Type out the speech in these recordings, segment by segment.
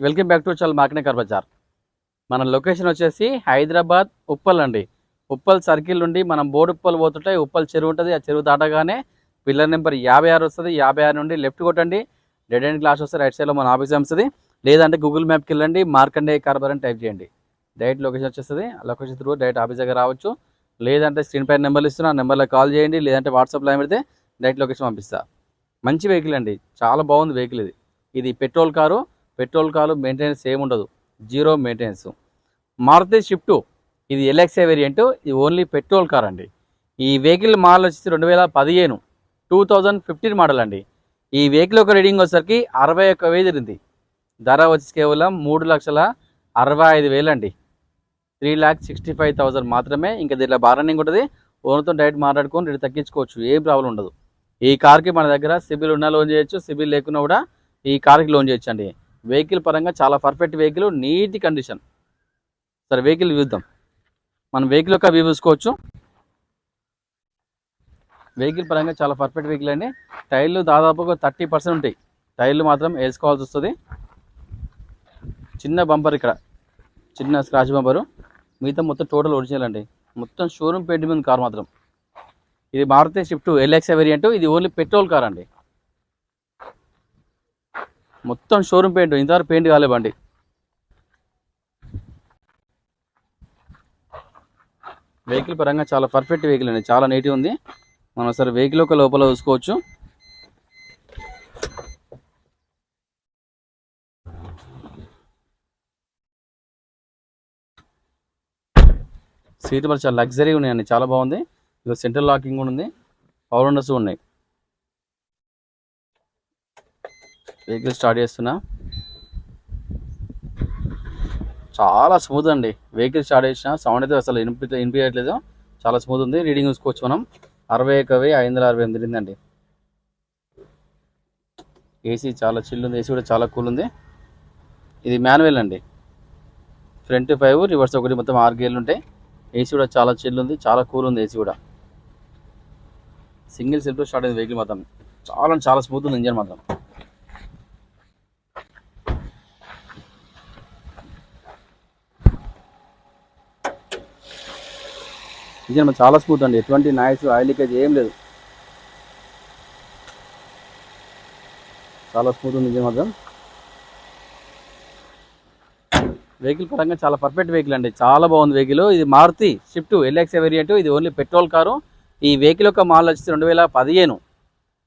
Welcome back to చల్ మాకినకర్ బజార్. మన location వచ్చేసి హైదరాబాద్ ఉప్పల్ అండి. ఉప్పల్ సర్కిల్ నుండి మనం బోడుప్పల్ పోతుంటే ఉప్పల్ చెరువు ఉంటుంది. ఆ చెరువు దాటగానే పిల్లర్ నెంబర్ 56 వస్తుంది. 56 నుండి లెఫ్ట్ కొట్టండి, డెడ్ ఎండ్ క్లాస్ వస్తే రైట్ సైడ్లో మన ఆఫీస్ వస్తుంది. లేదంటే గూగుల్ మ్యాప్కి వెళ్ళండి, మార్కండేయ కార్బర్ అని టైప్ చేయండి, డైరెక్ట్ లొకేషన్ వచ్చేస్తుంది. ఆ లొకేషన్ త్రూ డైరెక్ట్ ఆఫీస్ దగ్గర రావచ్చు. లేదంటే స్క్రీన్ పైన నెంబర్లు ఇస్తున్నా, ఆ నెంబర్లో కాల్ చేయండి. లేదంటే వాట్సాప్లో పెడితే డైరెక్ట్ లొకేషన్ పంపిస్తా. మంచి వెహికల్ అండి, చాలా బాగుంది వెహికల్. ఇది పెట్రోల్ కారు మెయింటెనెన్స్ ఏమి ఉండదు, జీరో మెయింటెనెన్స్. మారుతి షిఫ్ట్, ఇది ఎల్ఎక్స్ఐ వేరియంట్. ఇది ఓన్లీ పెట్రోల్ కార్ అండి. ఈ వెహికల్ మోడల్ వచ్చేసి 2015 2015 మోడల్ అండి. ఈ వెహికల్ ఒక రీడింగ్ వచ్చేసరికి 61,000 తిరిగింది. ధర వచ్చి కేవలం 3,65,000 అండి. 3,65,000 మాత్రమే. ఇంకా దీంట్లో బార్గెనింగ్ ఉంటుంది. ఓనర్తో డైరెక్ట్ మాట్లాడుకొని రేటు తగ్గించుకోవచ్చు, ఏం ప్రాబ్లం ఉండదు. ఈ కార్కి మన దగ్గర సిబిల్ ఉన్నా లోన్ చేయొచ్చు, సిబిల్ లేకున్నా కూడా ఈ కార్కి లోన్ చేయొచ్చు అండి. వెహికల్ పరంగా చాలా పర్ఫెక్ట్ వెహికల్, నీట్ కండిషన్. సరే వెహికల్ చూద్దాం. మనం వెహికల్ యొక్క వ్యూ చూసుకోవచ్చు. వెహికల్ పరంగా చాలా పర్ఫెక్ట్ వెహికల్ అండి. టైర్లు దాదాపుగా 30% ఉంటాయి. టైర్లు మాత్రం వేసుకోవాల్సి వస్తుంది. చిన్న బంపర్, ఇక్కడ చిన్న స్క్రాచ్ బంపరు, మిగతా మొత్తం టోటల్ ఒరిజినల్ అండి. మొత్తం షోరూమ్ పెయింట్ మీద కార్ మాత్రం. ఇది మారుతి షిఫ్ట్ ఎల్ఎక్స్ఐ వేరియంట్. ఇది ఓన్లీ పెట్రోల్ కార్ అండి. మొత్తం షోరూమ్ పెయింట్, ఇంతవరకు పెయింట్ కాలే బండి. వెహికల్ పరంగా చాలా పర్ఫెక్ట్ వెహికల్ అండి, చాలా నీట్గా ఉంది. మనం సరే వెహికల్ ఒక లోపల చూసుకోవచ్చు. సీట్ మరి చాలా లగ్జరీగా ఉన్నాయండి, చాలా బాగుంది. ఇక సెంట్రల్ లాకింగ్ కూడా ఉంది, పవర్ విండోస్ ఉన్నాయి. వెహికల్ స్టార్ట్ చేస్తున్నా. చాలా స్మూత్ అండి. వెహికల్ స్టార్ట్ చేసిన సౌండ్ అయితే అసలు వినిపించట్లేదు, చాలా స్మూత్ ఉంది. రీడింగ్ చూసుకోవచ్చు మనం, 61,568 తిరిగిందండి. ఏసీ చాలా చిల్ ఉంది, ఏసీ కూడా చాలా కూల్ ఉంది. ఇది మాన్యువల్ అండి. ఫ్రంట్ 5, రివర్స్ 1, మొత్తం 6 గేర్లు ఉంటాయి. ఏసీ కూడా చాలా చిల్ ఉంది, చాలా కూల్ ఉంది. ఏసీ కూడా సింగిల్ సెల్ఫ్లో స్టార్ట్ అయింది వెహికల్ మాత్రం. చాలా స్మూత్ ఉంది ఇంజన్ మాత్రం. ఇంజన్ చాలా స్మూత్ అండి, ఎటువంటి నాయిస్, ఆయిల్ లీకేజ్ ఏం లేదు. చాలా స్మూత్ ఉంది ఇంజన్ మాత్రం. వెహికల్ పరంగా చాలా పర్ఫెక్ట్ వెహికల్ అండి, చాలా బాగుంది వెహికల్. ఇది మారుతి షిఫ్ట్ ఎల్ఎక్స్ఐ వేరియంట్. ఇది ఓన్లీ పెట్రోల్ కారు. ఈ వెహికల్ యొక్క మోడల్ వచ్చి 2015,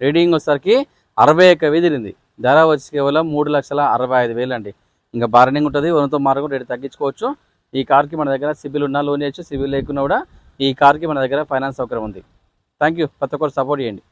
రీడింగ్ వచ్చేసరికి 61,000 తిరిగింది. ధర వచ్చి కేవలం 3,65,000 అండి. ఇంకా బార్గెనింగ్ ఉంటుంది, ఓనర్తో మార్గం రేటు తగ్గించుకోవచ్చు. ఈ కార్కి మన దగ్గర సిబిల్ ఉన్నా లోన్ చేయొచ్చు, సిబిల్ లేకున్నా కూడా ఈ కార్కి మన దగ్గర ఫైనాన్స్ సౌకర్యం ఉంది. థ్యాంక్ యూ, ప్రతి ఒక్కరు సపోర్ట్ చేయండి.